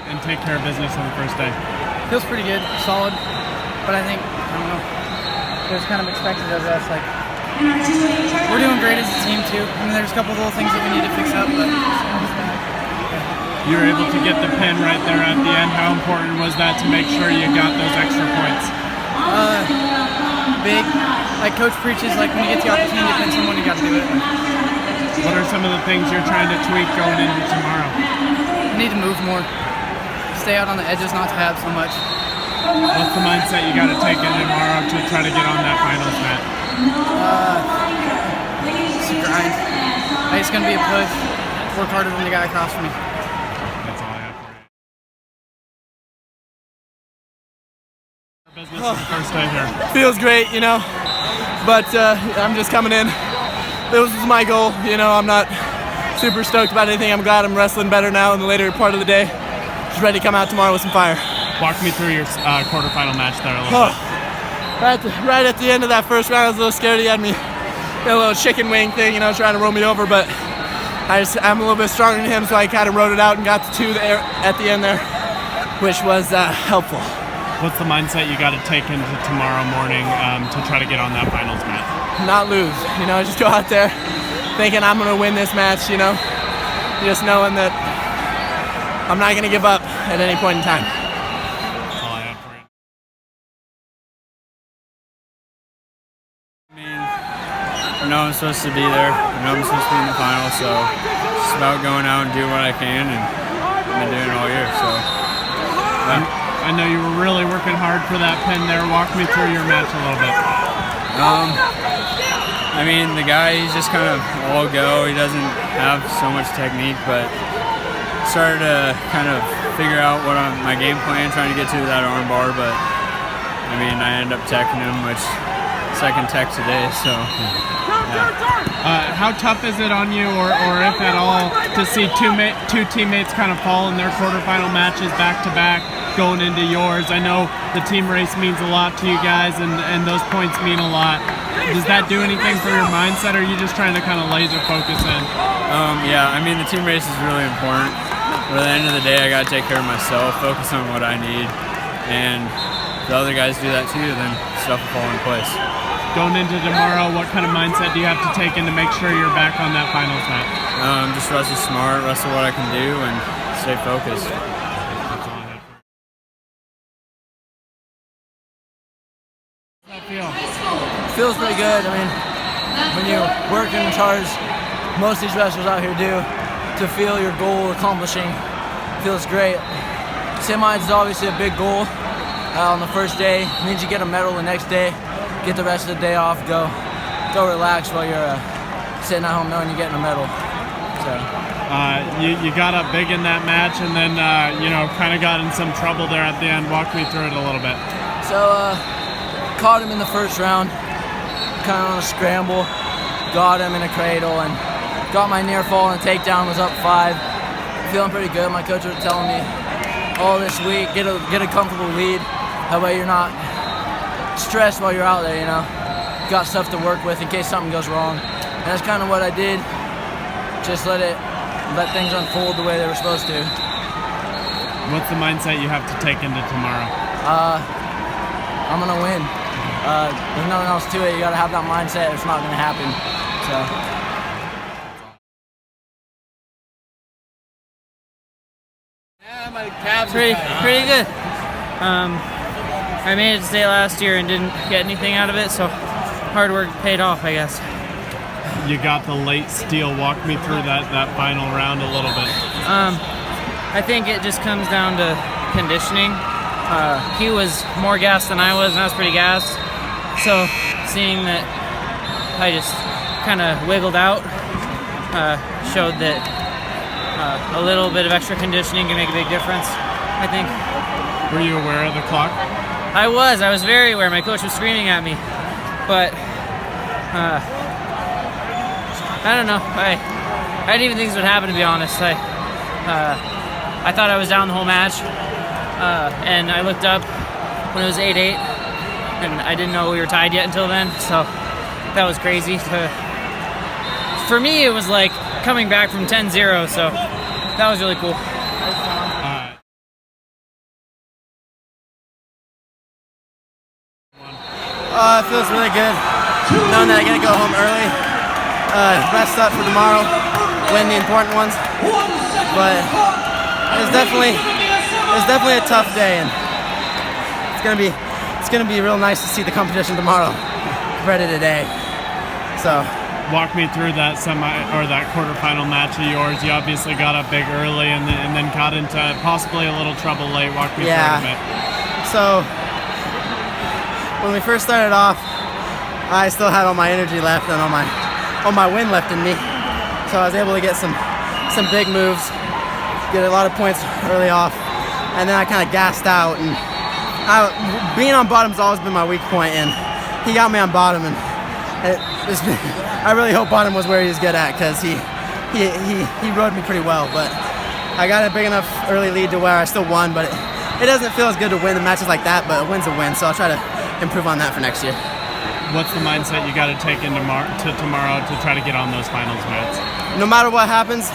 and take care of business on the first day? Feels pretty good, solid, but I think, I don't know, it was kind of expected of us. Like, we're doing great as a team too. I mean, there's a couple of little things that we need to fix up, but you were able to get the pin right there at the end. How important was that to make sure you got those extra points? Big. Like Coach preaches, like when you get the opportunity to pin someone, you got to do it. What are some of the things you're trying to tweak going into tomorrow? I need to move more. Stay out on the edges, not to have so much. What's the mindset you got to take in tomorrow to try to get on that finals mat? It's a grind. It's going to be a push. Work harder than the guy across from me. That's all I have for you. Business on the first day here. Feels great, you know, but I'm just coming in. This was my goal, you know. I'm not super stoked about anything. I'm glad I'm wrestling better now in the later part of the day. Just ready to come out tomorrow with some fire. Walk me through your quarterfinal match there a little bit. Right at the end of that first round, I was a little scared. He had me in a little chicken wing thing, you know, trying to roll me over, but I'm a little bit stronger than him, so I kind of rode it out and got to 2 there at the end there, which was helpful. What's the mindset you got to take into tomorrow morning to try to get on that finals mat? Not lose, you know, just go out there thinking I'm going to win this match, you know, just knowing that I'm not going to give up at any point in time. That's all I have for you. I mean, I know I'm supposed to be there. I know I'm supposed to be in the final, so it's just about going out and doing what I can, and I've been doing it all year, so. Yeah. I know you were really working hard for that pin there. Walk me through your match a little bit. I mean, the guy, he's just kind of all go. He doesn't have so much technique, but started to kind of figure out what my game plan, trying to get to that arm bar, but I mean, I ended up teching him, which second tech today, so yeah. How tough is it on you, or if at all, to see two teammates kind of fall in their quarterfinal matches back to back going into yours? I know the team race means a lot to you guys, and those points mean a lot. Does that do anything for your mindset, or are you just trying to kind of laser focus in? Yeah, I mean, the team race is really important. But at the end of the day, I got to take care of myself, focus on what I need, and if the other guys do that too, then stuff will fall in place. Going into tomorrow, what kind of mindset do you have to take in to make sure you're back on that finals mat? Just wrestle smart, wrestle what I can do, and stay focused. That's all I have. How's that feel? Feels pretty good. I mean, when you work in charge, most of these wrestlers out here do, to feel your goal accomplishing, feels great. Semis is obviously a big goal on the first day. It means you get a medal the next day, get the rest of the day off, go relax while you're sitting at home knowing you're getting a medal. So. You got up big in that match, and then you know, kind of got in some trouble there at the end. Walk me through it a little bit. So caught him in the first round, kind of on a scramble, got him in a cradle, and got my near fall and takedown, was up 5. Feeling pretty good. My coach was telling me all this week, get a comfortable lead. That way you're not stressed while you're out there, you know. Got stuff to work with in case something goes wrong. And that's kind of what I did. Just let things unfold the way they were supposed to. What's the mindset you have to take into tomorrow? I'm gonna win. There's nothing else to it. You gotta have that mindset. It's not gonna happen. So. Pretty good. I made it to state last year and didn't get anything out of it, so hard work paid off, I guess. You got the late steal. Walk me through that final round a little bit. I think it just comes down to conditioning. He was more gassed than I was, and I was pretty gassed. So seeing that I just kind of wiggled out showed that a little bit of extra conditioning can make a big difference, I think. Were you aware of the clock? I was very aware. My coach was screaming at me, but I don't know. I didn't even think this would happen, to be honest. I thought I was down the whole match, and I looked up when it was 8-8, and I didn't know we were tied yet until then, so that was crazy. For me, it was like coming back from 10-0, so that was really cool. It feels really good knowing that I get to go home early, rest up for tomorrow, win the important ones. But it's definitely a tough day, and it's gonna be real nice to see the competition tomorrow compared to today. So. Walk me through that that quarterfinal match of yours. You obviously got up big early and then got into possibly a little trouble late. Walk me through it a bit. So when we first started off, I still had all my energy left and all my wind left in me. So I was able to get some big moves, get a lot of points early off, and then I kind of gassed out. And being on bottom's always been my weak point, and he got me on bottom, and I really hope bottom was where he was good at, because he rode me pretty well. But I got a big enough early lead to where I still won, but it doesn't feel as good to win the matches like that, but a win's a win, so I'll try to improve on that for next year. What's the mindset you got to take into tomorrow to try to get on those finals mats? No matter what happens,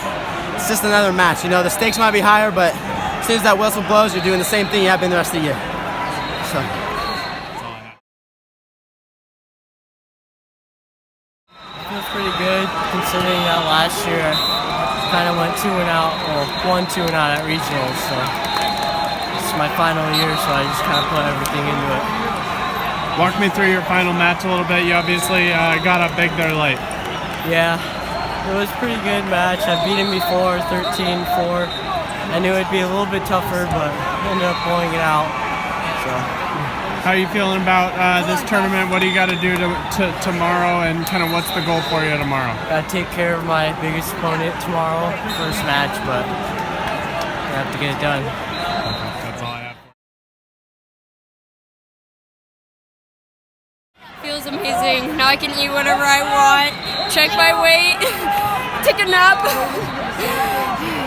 it's just another match. You know, the stakes might be higher, but as soon as that whistle blows, you're doing the same thing you have been the rest of the year. So. Feels pretty good considering that last year I kind of went 2-0 out, or 1-2-0 out at regionals. So this is my final year, so I just kind of put everything into it. Walk me through your final match a little bit. You obviously got up big there late. Yeah, it was a pretty good match. I've beaten before, 13-4. I knew it'd be a little bit tougher, but ended up pulling it out. So. How are you feeling about this tournament? What do you got to do tomorrow, and kind of what's the goal for you tomorrow? Got to take care of my biggest opponent tomorrow, first match, but I have to get it done. That's all I have. Feels amazing. Now I can eat whatever I want, check my weight, take a nap.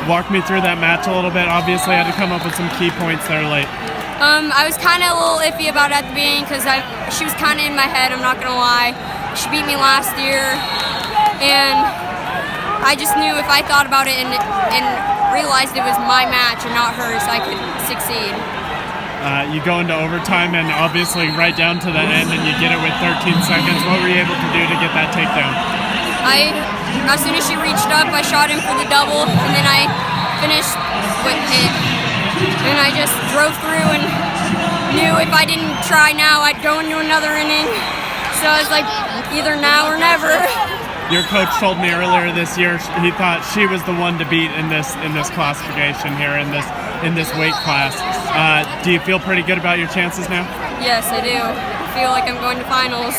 Walk me through that match a little bit. Obviously, I had to come up with some key points there late. I was kind of a little iffy about it at the beginning because she was kind of in my head, I'm not going to lie. She beat me last year, and I just knew if I thought about it and realized it was my match and not hers, I could succeed. You go into overtime and obviously right down to the end, and you get it with 13 seconds. What were you able to do to get that takedown? As soon as she reached up, I shot in for the double, and then I finished with it. And I just drove through and knew if I didn't try now, I'd go into another inning. So I was like, either now or never. Your coach told me earlier this year he thought she was the one to beat in this classification here in this weight class. Do you feel pretty good about your chances now? Yes, I do. I feel like I'm going to finals.